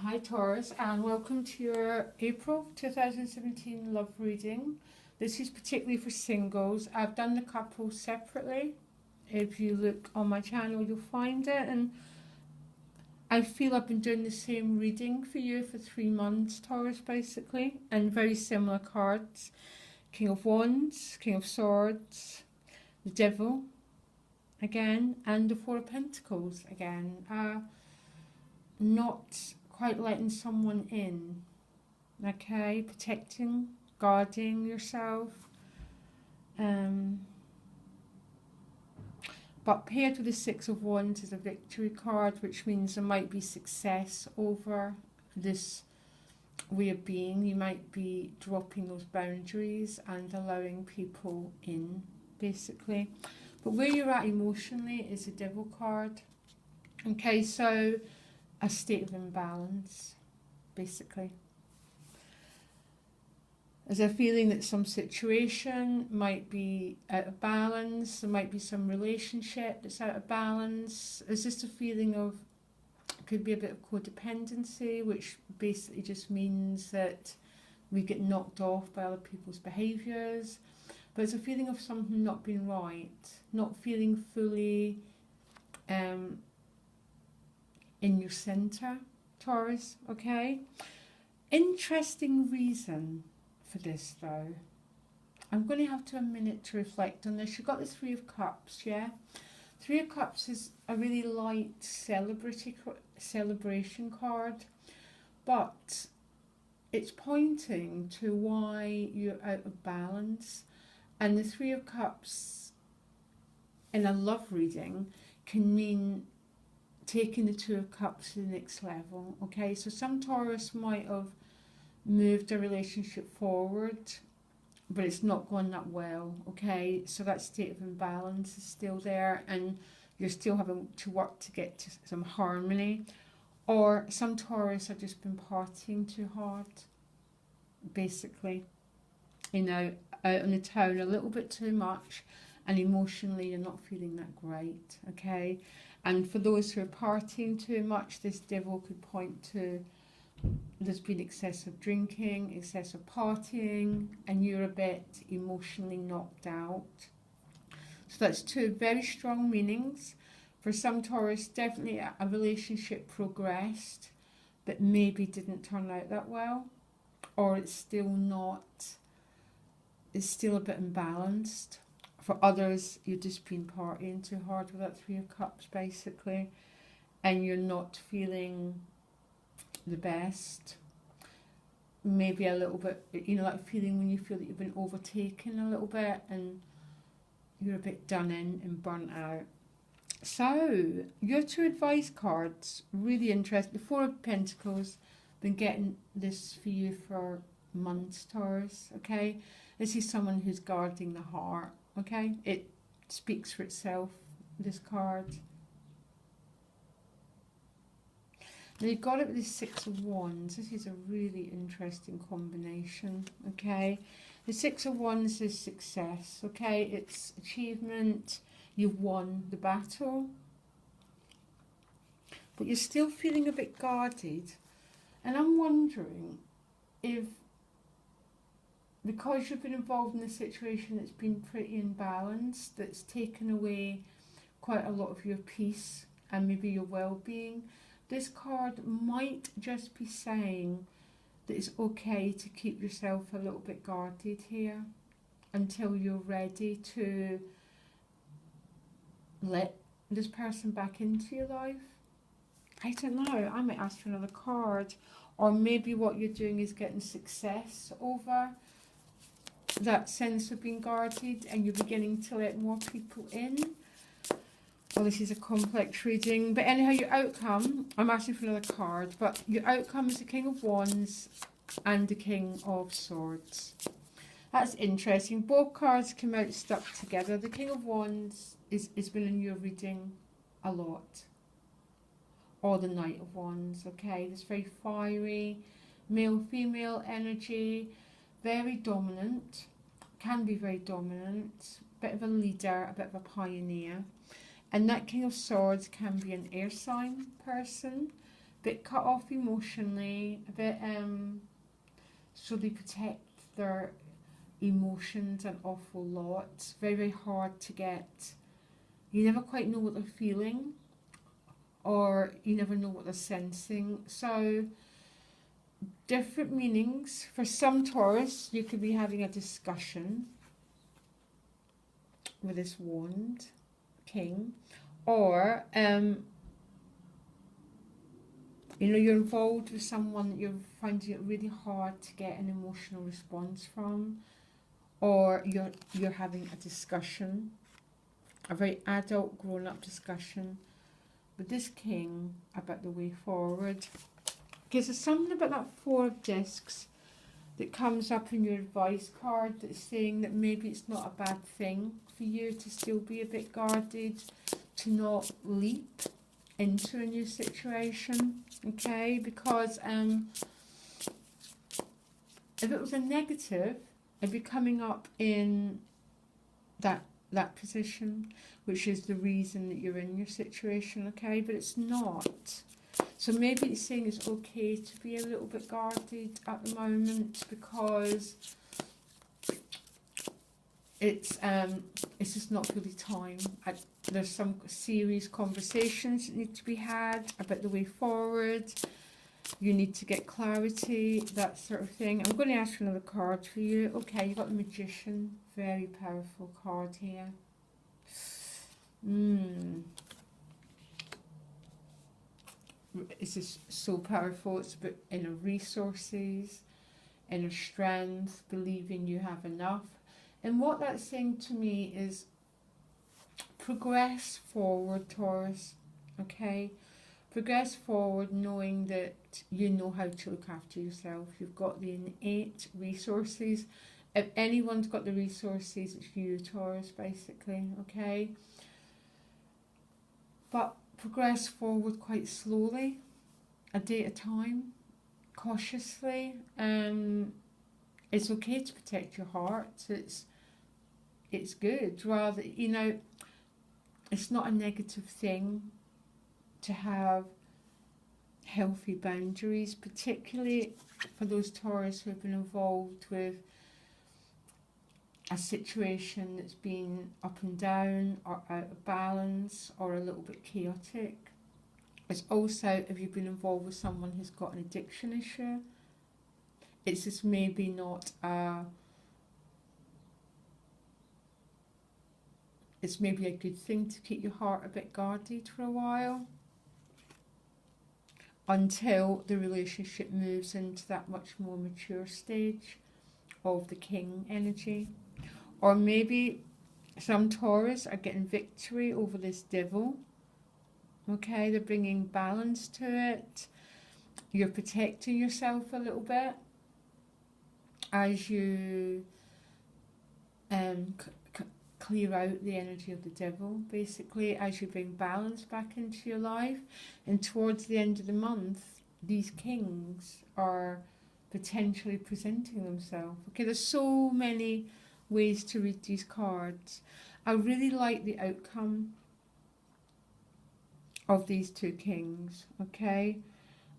Hi Taurus, and welcome to your April 2017 love reading. This is particularly for singles. I've done the couples separately. If you look on my channel you'll find it, and I feel I've been doing the same reading for you for 3 months, Taurus, basically, and very similar cards. King of Wands, King of Swords, the Devil again, and the Four of Pentacles again. Not quite letting someone in, okay, protecting, guarding yourself, but paired with the Six of Wands is a victory card, which means there might be success over this way of being. You might be dropping those boundaries and allowing people in, basically. But where you're at emotionally is the Devil card. Okay, so a state of imbalance, basically. There's a feeling that some situation might be out of balance. There might be some relationship that's out of balance. There's just a feeling of, could be a bit of codependency, which basically just means that we get knocked off by other people's behaviours. But it's a feeling of something not being right, not feeling fully in your centre, Taurus, okay? Interesting reason for this though. I'm going to have a minute to reflect on this. You've got the Three of Cups, yeah? Three of Cups is a really light celebration card, but it's pointing to why you're out of balance. And the Three of Cups in a love reading can mean taking the Two of Cups to the next level, okay? So some Taurus might have moved a relationship forward, but it's not gone that well, okay? So that state of imbalance is still there, and you're still having to work to get to some harmony. Or some Taurus have just been partying too hard, basically, you know, out on the town a little bit too much, and emotionally you're not feeling that great, okay? And for those who are partying too much, this Devil could point to there's been excessive drinking, excessive partying, and you're a bit emotionally knocked out. So that's two very strong meanings. For some Taurus, definitely a relationship progressed, but maybe didn't turn out that well, or it's still a bit imbalanced. For others, you've just been partying too hard with that Three of Cups, basically, and you're not feeling the best. Maybe a little bit, you know, that feeling when you feel that you've been overtaken a little bit and you're a bit done in and burnt out. So, your two advice cards, really interesting. The Four of Pentacles, been getting this for you for months, Taurus, okay? This is someone who's guarding the heart. Okay, it speaks for itself, this card. Now you've got it with the Six of Wands. This is a really interesting combination, okay? The Six of Wands is success, okay? It's achievement, you've won the battle. But you're still feeling a bit guarded. And I'm wondering if, because you've been involved in a situation that's been pretty imbalanced, that's taken away quite a lot of your peace and maybe your well-being, this card might just be saying that it's okay to keep yourself a little bit guarded here until you're ready to let this person back into your life. I don't know, I might ask for another card. Or maybe what you're doing is getting success over that sense of being guarded, and you're beginning to let more people in. Well, this is a complex reading, but anyhow, your outcome, I'm asking for another card, but your outcome is the King of Wands and the King of Swords. That's interesting. Both cards come out stuck together. The King of Wands is been in your reading a lot, or the Knight of Wands, okay? This very fiery male-female energy, very dominant, can be very dominant, bit of a leader, a bit of a pioneer. And that King of Swords can be an air sign person, bit cut off emotionally, a bit so they protect their emotions an awful lot. It's very, very hard to get. You never quite know what they're feeling, or you never know what they're sensing. So different meanings. For some Taurus, you could be having a discussion with this wand, king, or you're involved with someone that you're finding it really hard to get an emotional response from, or you're having a discussion, a very adult, grown-up discussion with this king about the way forward. Because there's something about that Four of Discs that comes up in your advice card that's saying that maybe it's not a bad thing for you to still be a bit guarded, to not leap into a new situation, okay? Because if it was a negative, it'd be coming up in that position, which is the reason that you're in your situation, okay? But it's not. So maybe it's saying it's okay to be a little bit guarded at the moment, because it's just not really time. There's some serious conversations that need to be had about the way forward. You need to get clarity, that sort of thing. I'm going to ask for another card for you. Okay, you've got the Magician. Very powerful card here. It's just so powerful. It's about inner resources, inner strength, believing you have enough. And what that's saying to me is progress forward, Taurus, okay? Progress forward knowing that you know how to look after yourself. You've got the innate resources. If anyone's got the resources, it's you, Taurus, basically, okay? But progress forward quite slowly, a day at a time, cautiously. It's okay to protect your heart. It's good. Rather, it's not a negative thing to have healthy boundaries, particularly for those Taurus who have been involved with a situation that's been up and down, or out of balance, or a little bit chaotic. It's also if you've been involved with someone who's got an addiction issue. It's just maybe not it's maybe a good thing to keep your heart a bit guarded for a while, until the relationship moves into that much more mature stage of the king energy. Or maybe some Taurus are getting victory over this devil, okay? They're bringing balance to it. You're protecting yourself a little bit as you clear out the energy of the devil, basically, as you bring balance back into your life. And towards the end of the month, these kings are potentially presenting themselves. Okay, there's so many ways to read these cards. I really like the outcome of these two kings, okay?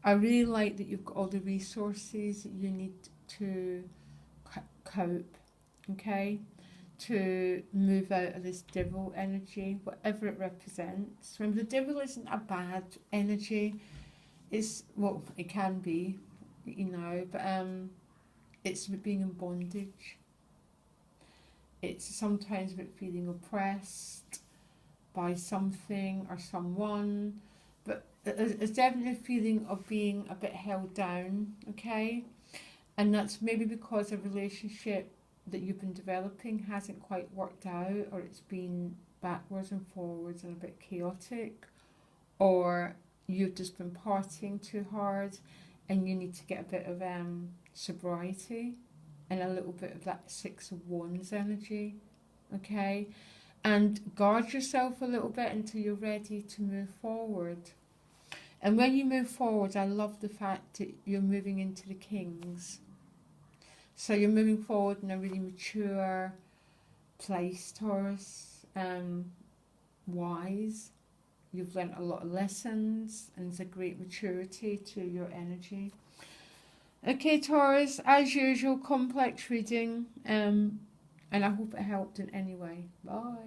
I really like that you've got all the resources that you need to cope, okay? To move out of this devil energy, whatever it represents. Remember, the devil isn't a bad energy. It's, well, it can be, but it's being in bondage. It's sometimes about feeling oppressed by something or someone, but it's definitely a feeling of being a bit held down, okay? And that's maybe because a relationship that you've been developing hasn't quite worked out, or it's been backwards and forwards and a bit chaotic, or you've just been partying too hard and you need to get a bit of sobriety and a little bit of that Six of Wands energy, okay? And guard yourself a little bit until you're ready to move forward. And when you move forward, I love the fact that you're moving into the Kings. So you're moving forward in a really mature place, Taurus, wise. You've learnt a lot of lessons, and there's a great maturity to your energy. Okay, Taurus, as usual, complex reading, and I hope it helped in any way. Bye.